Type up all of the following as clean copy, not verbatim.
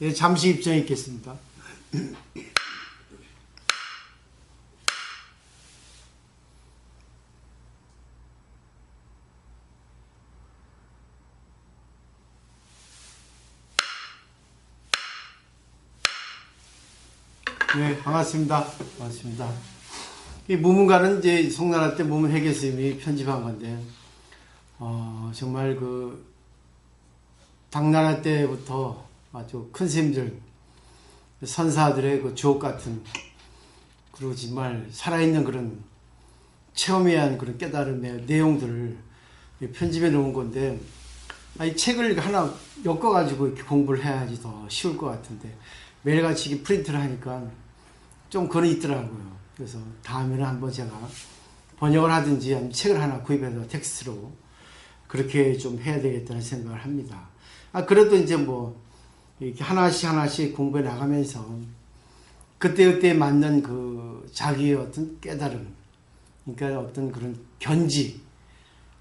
예, 잠시 입장에 있겠습니다. 네, 반갑습니다. 반갑습니다. 이 무문가는 이제 송나라 때 무문회계 스님이 편집한 건데, 정말 당나라 때부터 아주 큰 스님들, 선사들의 주옥 같은, 그리고 정말 살아있는 그런 체험에 그런 깨달음의 내용들을 편집해 놓은 건데, 이 책을 하나 엮어가지고 이렇게 공부를 해야지 더 쉬울 것 같은데, 매일같이 이렇게 프린트를 하니까 좀 그런 있더라고요. 그래서 다음에는 한번 제가 번역을 하든지 아니면 책을 하나 구입해서 텍스트로 그렇게 좀 해야 되겠다는 생각을 합니다. 그래도 이제 이렇게 하나씩 공부해 나가면서 그때그때 맞는 자기의 어떤 깨달음, 그러니까 어떤 그런 견지,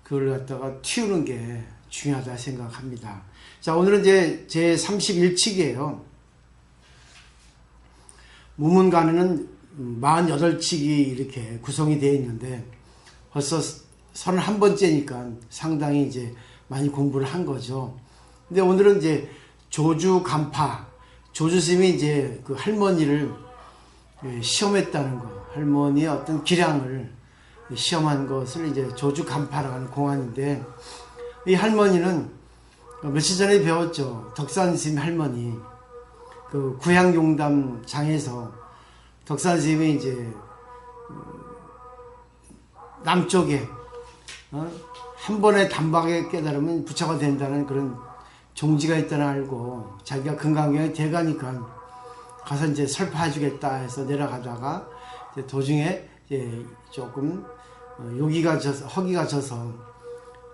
그걸 갖다가 틔우는 게 중요하다 생각합니다. 자, 오늘은 이제 제 31칙이에요. 무문가는 48칙이 이렇게 구성이 되어 있는데 벌써 31번째니까 상당히 이제 많이 공부를 한 거죠. 근데 오늘은 이제 조주간파, 조주스님이 이제 그 할머니를 시험했다는 거, 할머니의 어떤 기량을 시험한 것을 이제 조주간파라고 하는 공안인데, 이 할머니는 며칠 전에 배웠죠. 덕산스님 할머니, 그 구향용담 장에서 덕산스님이 이제 남쪽에 한 번에 단박에 깨달으면 부처가 된다는 그런 종지가 있다는 알고 자기가 금강경에 대가니까 가서 이제 설파해 주겠다 해서 내려가다가 이제 도중에 이제 조금 허기가 져서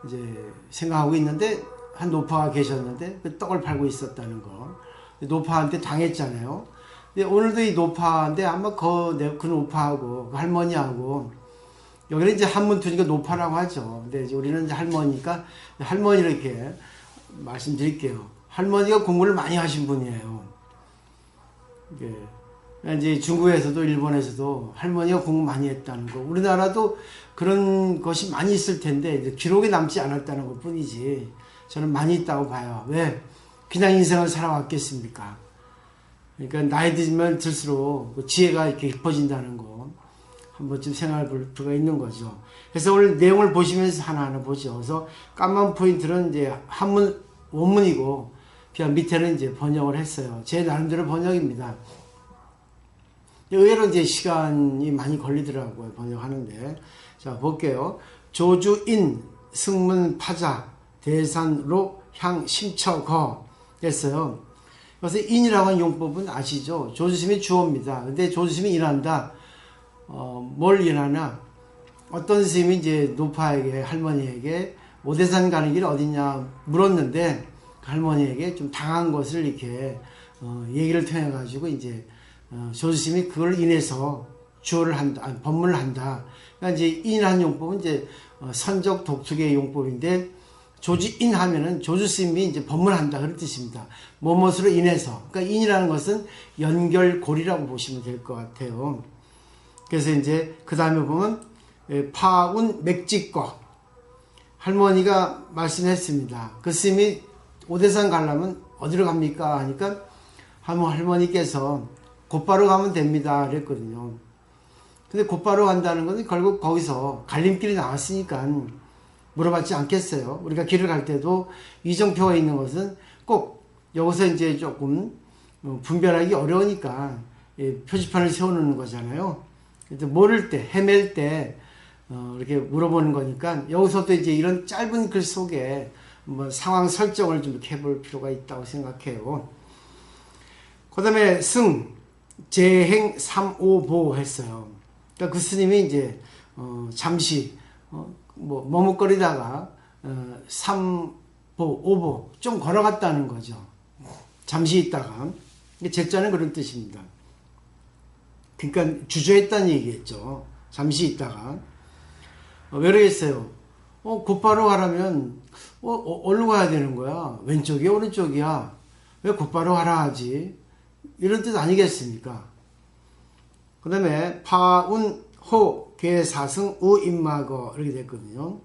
이제 생각하고 있는데 한 노파가 계셨는데 그 떡을 팔고 있었다는 거. 노파한테 당했잖아요. 근데 오늘도 이 노파인데 아마 그 노파하고 그 할머니하고, 여기는 이제 한문투니까 노파라고 하죠. 근데 이제 우리는 이제 할머니니까 할머니를 이렇게 말씀드릴게요. 할머니가 공부를 많이 하신 분이에요. 이제 중국에서도 일본에서도 할머니가 공부 많이 했다는 거. 우리나라도 그런 것이 많이 있을 텐데 이제 기록에 남지 않았다는 것 뿐이지 저는 많이 있다고 봐요. 왜? 그냥 인생을 살아왔겠습니까? 그러니까 나이 들면 들수록 지혜가 이렇게 깊어진다는 거 한 번쯤 생각해 볼 필요가 있는 거죠. 그래서 오늘 내용을 보시면서 하나하나 보죠. 그래서 까만 포인트는 이제 한문 원문이고 그냥 밑에는 이제 번역을 했어요. 제 나름대로 번역입니다. 의외로 이제 시간이 많이 걸리더라고요. 번역하는데. 자, 볼게요. 조주인 승문파자 대산로 향 심처거 했어요. 그래서 인이라고 하는 용법은 아시죠? 조주심이 주어입니다. 근데 조주심이 인한다. 뭘 인하나? 어떤 스님이 이제 노파에게, 할머니에게 오대산 가는 길 어디냐 물었는데 그 할머니에게 좀 당한 것을 이렇게 얘기를 통해 가지고 이제 조주심이 그걸 인해서 주어를 한다, 법문을 한다. 그러니까 이제 인한 용법은 이제 선적 독특의 용법인데, 조주인 하면은 조주스님이 이제 법문한다 그런 뜻입니다. 뭐뭇으로 인해서. 그러니까 인이라는 것은 연결고리라고 보시면 될 것 같아요. 그래서 이제 그 다음에 보면 파운 맥직거, 할머니가 말씀했습니다. 그 스님이 오대산 가려면 어디로 갑니까 하니까 할머니께서 곧바로 가면 됩니다 그랬거든요. 근데 곧바로 간다는 것은 결국 거기서 갈림길이 나왔으니까 물어봤지 않겠어요. 우리가 길을 갈 때도 이정표가 있는 것은 꼭 여기서 이제 조금 분별하기 어려우니까 표지판을 세워놓는 거잖아요. 그래서 모를 때, 헤맬 때 이렇게 물어보는 거니까 여기서도 이제 이런 짧은 글 속에 상황 설정을 좀 이렇게 해볼 필요가 있다고 생각해요. 그 다음에 승, 재행 3오보 했어요. 그러니까 그 스님이 이제 잠시 머뭇거리다가 3보, 5보 좀 걸어갔다는 거죠. 잠시 있다가. 제자는 그런 뜻입니다. 그러니까 주저했다는 얘기겠죠. 잠시 있다가. 왜 그러겠어요? 곧바로 가려면 어디로 가야 되는 거야? 왼쪽이야? 오른쪽이야? 왜 곧바로 하라 하지? 이런 뜻 아니겠습니까? 그 다음에 파운호 개사승 우임마거 이렇게 됐거든요.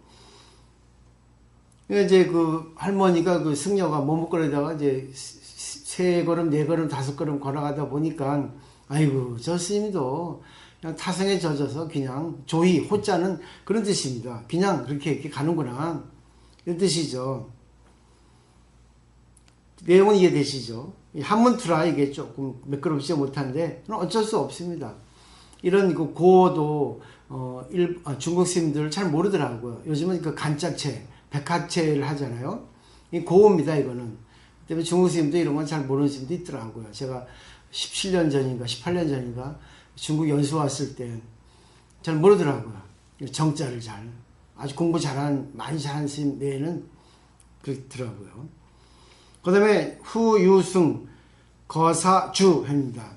이제 그 할머니가 그 승려가 머뭇거리다가 이제 세 걸음, 네 걸음, 다섯 걸음 걸어가다 보니까 아이고 저 스님도 그냥 타성에 젖어서 그냥 조이 호자는 그런 뜻입니다. 그냥 그렇게 이렇게 가는구나 이런 뜻이죠. 내용은 이해되시죠? 한문투라 이게 조금 매끄럽지 못한데 어쩔 수 없습니다. 이런 그 고어도 중국 스님들 잘 모르더라고요. 요즘은 그 간자체, 백화체를 하잖아요. 이 고어입니다, 이거는. 때문에 중국 스님도 이런 건 잘 모르는 스님도 있더라고요. 제가 17년 전인가, 18년 전인가 중국 연수 왔을 때 잘 모르더라고요. 정자를 잘. 아주 공부 잘한, 많이 잘한 스님 외에는 그렇더라고요. 그 다음에 후유승 거사주 합니다.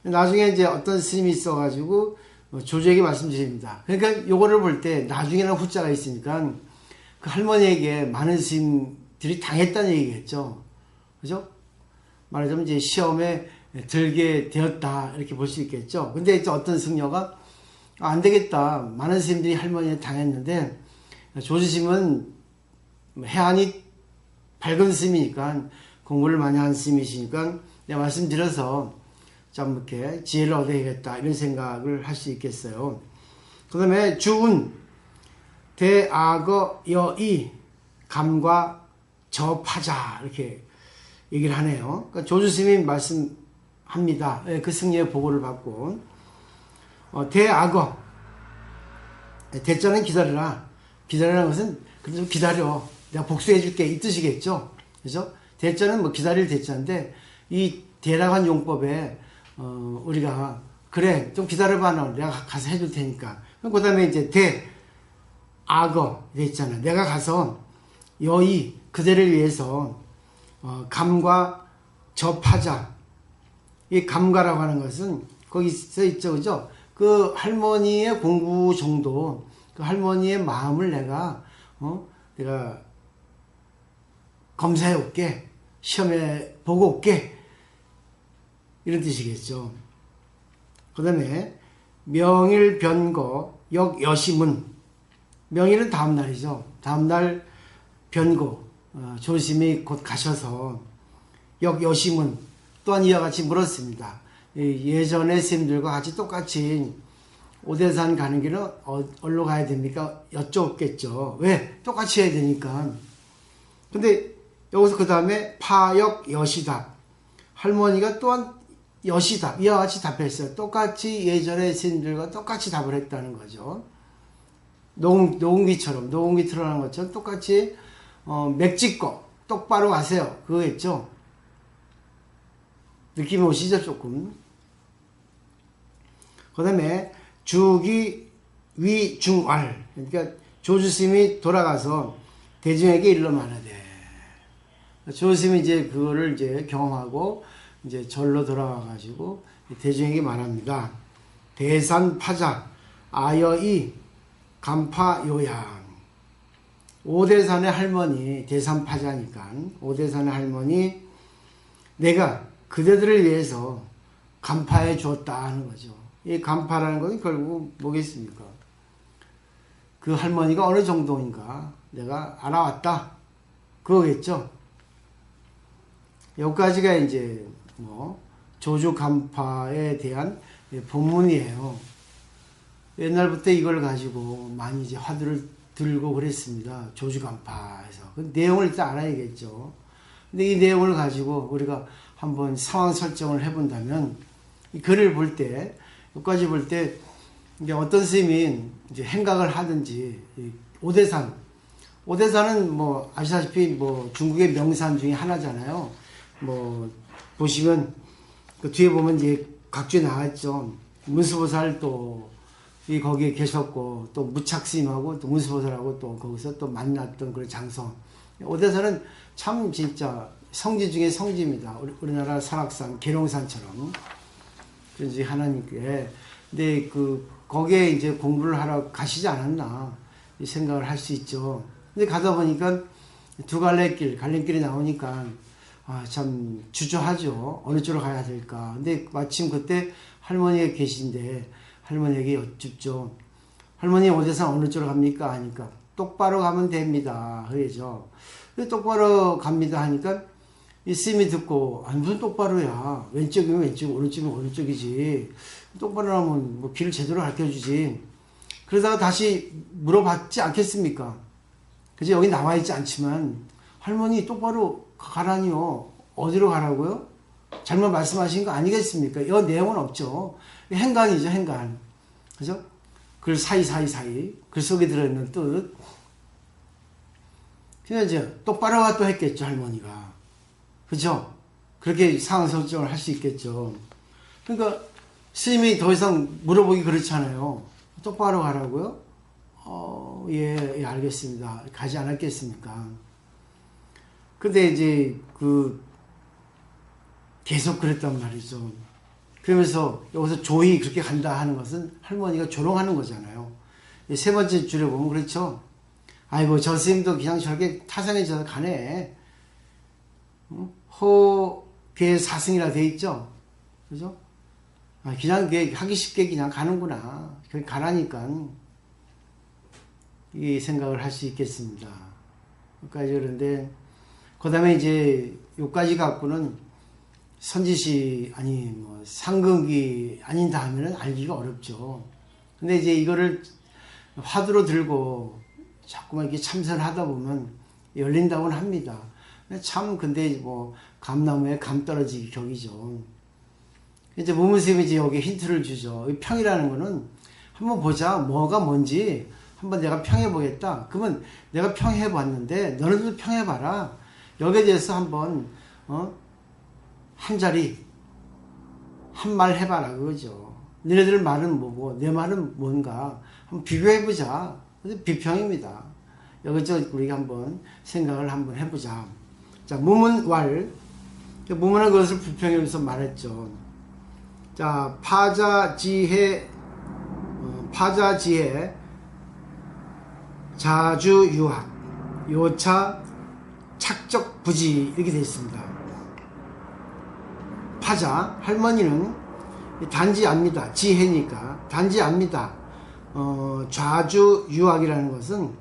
나중에 이제 어떤 스님이 있어가지고 조주에게 말씀드립니다. 그러니까 요거를 볼 때 나중에는 후자가 있으니까 그 할머니에게 많은 스님들이 당했다는 얘기겠죠. 그죠? 말하자면 이제 시험에 들게 되었다 이렇게 볼 수 있겠죠. 근데 이제 어떤 승려가 안 되겠다. 많은 스님들이 할머니에 당했는데 조주심은 해안이 밝은 스님이니까 공부를 많이 한 스님이시니까 내가 말씀드려서 좀 이렇게 지혜를 얻어야겠다 이런 생각을 할 수 있겠어요. 그 다음에 주운 대악어 여이 감과 접하자 이렇게 얘기를 하네요. 그러니까 조주스님이 말씀합니다. 그 승려의 보고를 받고 대악어 대자는 기다려라. 기다리라는 것은 그래도 기다려. 내가 복수해 줄게 이 뜻이겠죠. 그죠? 대자는 뭐 기다릴 대자인데 이 대라고 용법에 우리가 그래 좀 기다려봐 내가 가서 해줄 테니까. 그 다음에 이제 대악어 있잖아. 내가 가서 여의 그대를 위해서 감과 접하자. 이 감가라고 하는 것은 거기 써 있죠, 그죠? 그 할머니의 공부 정도, 그 할머니의 마음을 내가 검사해 올게, 시험에 보고 올게, 이런 뜻이겠죠. 그 다음에 명일 변거 역여심은, 명일은 다음날이죠. 다음날 변고 조심히 곧 가셔서 역여심은 또한 이와 같이 물었습니다. 예전의 스님들과 같이 똑같이 오대산 가는 길은 어디로 가야 됩니까? 여쭤겠죠. 왜? 똑같이 해야 되니까. 근데 여기서 그 다음에 파역 여시답. 할머니가 또한 여시답. 이와 같이 답했어요. 똑같이 예전의 스님들과 똑같이 답을 했다는 거죠. 노은기처럼, 노은기 틀어놓은 것처럼 똑같이 맥짓고 똑바로 가세요. 그거겠죠. 느낌이 오시죠, 조금. 그 다음에 주기 위중왈. 그러니까 조주스님이 돌아가서 대중에게 일러 말하되. 조주스님이 이제 그거를 이제 경험하고 이제 절로 돌아와가지고 대중에게 말합니다. 대산파자 아여이 간파요양. 오대산의 할머니, 대산파자니까 오대산의 할머니 내가 그대들을 위해서 간파해 주었다 하는 거죠. 이 간파라는 것은 결국 뭐겠습니까? 그 할머니가 어느 정도인가 내가 알아왔다. 그거겠죠. 여기까지가 이제 조주 간파에 대한 본문이에요. 옛날부터 이걸 가지고 많이 이제 화두를 들고 그랬습니다. 조주 간파에서. 그 내용을 일단 알아야겠죠. 근데 이 내용을 가지고 우리가 한번 상황 설정을 해본다면 이 글을 볼 때, 여기까지 볼 때 이제 어떤 스님이 이제 행각을 하든지 오대산은 뭐 아시다시피 뭐 중국의 명산 중에 하나잖아요. 뭐 보시면 그 뒤에 보면 이제 각주에 나왔죠. 문수보살 또 거기에 계셨고 또 무착스님하고 또 문수보살하고 또 거기서 또 만났던 그런 장소. 오대산은 참 진짜 성지 중에 성지입니다. 우리나라 설악산, 계룡산처럼. 그런지 하나님께. 근데 거기에 이제 공부를 하러 가시지 않았나 이 생각을 할 수 있죠. 근데 가다 보니까 두 갈래길이 나오니까 참 주저하죠. 어느 쪽으로 가야 될까. 근데 마침 그때 할머니가 계신데 할머니에게 여쭙죠. 할머니 어디서 어느 쪽으로 갑니까? 하니까 똑바로 가면 됩니다. 그러죠. 똑바로 갑니다 하니까 이 스님이 듣고 무슨 똑바로야. 왼쪽이면 왼쪽, 오른쪽이면 오른쪽이지. 똑바로 하면 뭐 길을 제대로 가르쳐주지. 그러다가 다시 물어봤지 않겠습니까? 그죠? 여기 나와 있지 않지만 할머니 똑바로 가라니요. 어디로 가라고요? 잘못 말씀하신 거 아니겠습니까? 이 내용은 없죠. 행간이죠, 행간. 그죠? 글 사이. 글 속에 들어있는 뜻. 그냥 이제 똑바로가 또 했겠죠, 할머니가. 그죠? 그렇게 상황 설정을 할 수 있겠죠. 그러니까 스님이 더 이상 물어보기 그렇잖아요. 똑바로 가라고요? 예, 알겠습니다. 가지 않았겠습니까? 근데 이제 계속 그랬단 말이죠. 그러면서 여기서 조이 그렇게 간다 하는 것은 할머니가 조롱하는 거잖아요. 세 번째 줄에 보면 그렇죠. 아이고 저 스님도 그냥 저렇게 타산해져서 가네. 호계 사승이라 돼 있죠. 그죠? 그냥 하기 쉽게 그냥 가는구나. 그냥 가라니까 이 생각을 할 수 있겠습니다. 여기까지 그런데 그 다음에 이제 여기까지 갖고는 선지시 아니 뭐 상근기 아닌다 하면은 알기가 어렵죠. 근데 이제 이거를 화두로 들고 자꾸만 이렇게 참선하다 보면 열린다고는 합니다. 참 근데 뭐 감나무에 감 떨어지기 격이죠. 이제 무문쌤이 이제 여기 힌트를 주죠. 이 평이라는 거는 한번 보자. 뭐가 뭔지 한번 내가 평해 보겠다. 그러면 내가 평해 봤는데 너네들도 평해 봐라. 여기에 대해서 한번 한 자리 한 말 해봐라 그거죠. 너네들 말은 뭐고 내 말은 뭔가 한번 비교해 보자. 비평입니다. 여기서 우리가 한번 생각을 한번 해보자. 자, 무문왈. 무문한 것을 비평해서 말했죠. 자, 파자지해 자주유학 요차 착적부지 이렇게 되어 있습니다. 파자 할머니는 단지 압니다. 지혜니까 단지 압니다. 좌주유학이라는 것은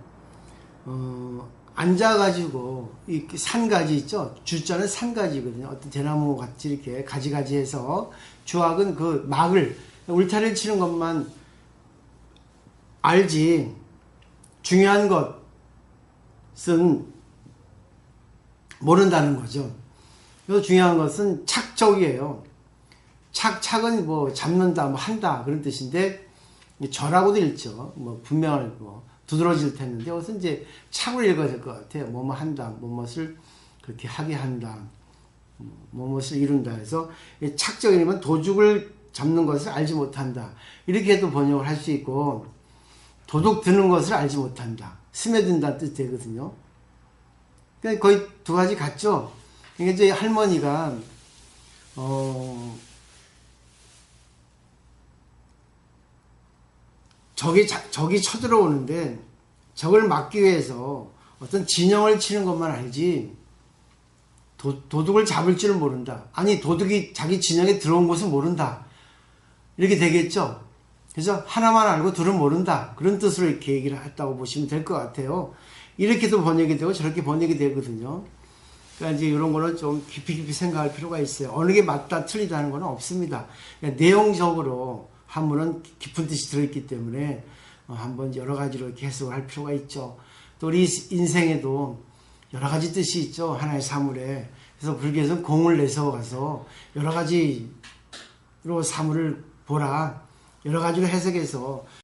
앉아가지고 이 산가지 있죠. 주자는 산가지거든요. 어떤 대나무 같이 이렇게 가지가지해서 주학은 그 막을 울타리를 치는 것만 알지 중요한 것은 모른다는 거죠. 그래서 중요한 것은 착적이에요. 착은 뭐 잡는다, 뭐 한다 그런 뜻인데 절하고도 읽죠. 뭐 분명을 뭐 두드러질 텐데 여기서 이제 착으로 읽어야 될 것 같아요. 뭐뭐 한다, 뭐뭇을 그렇게 하게 한다, 뭐뭇을 이룬다 해서 착적이면 도둑을 잡는 것을 알지 못한다. 이렇게도 번역을 할 수 있고 도둑 드는 것을 알지 못한다. 스며든다는 뜻이 되거든요. 그러니까 거의 두 가지 같죠. 그러니까 이제 할머니가 적이 쳐들어오는데 적을 막기 위해서 어떤 진영을 치는 것만 알지 도둑을 잡을 줄은 모른다. 아니 도둑이 자기 진영에 들어온 것은 모른다. 이렇게 되겠죠. 그래서 하나만 알고 둘은 모른다. 그런 뜻으로 이렇게 얘기를 했다고 보시면 될 것 같아요. 이렇게도 번역이 되고 저렇게 번역이 되거든요. 그러니까 이제 이런 거는 좀 깊이 생각할 필요가 있어요. 어느 게 맞다 틀리다는 건 없습니다. 그러니까 내용적으로 한문은 깊은 뜻이 들어있기 때문에 한번 여러 가지로 이렇게 해석을 할 필요가 있죠. 또 우리 인생에도 여러 가지 뜻이 있죠. 하나의 사물에. 그래서 불교에서는 공을 내세워 가서 여러 가지로 사물을 보라. 여러 가지로 해석해서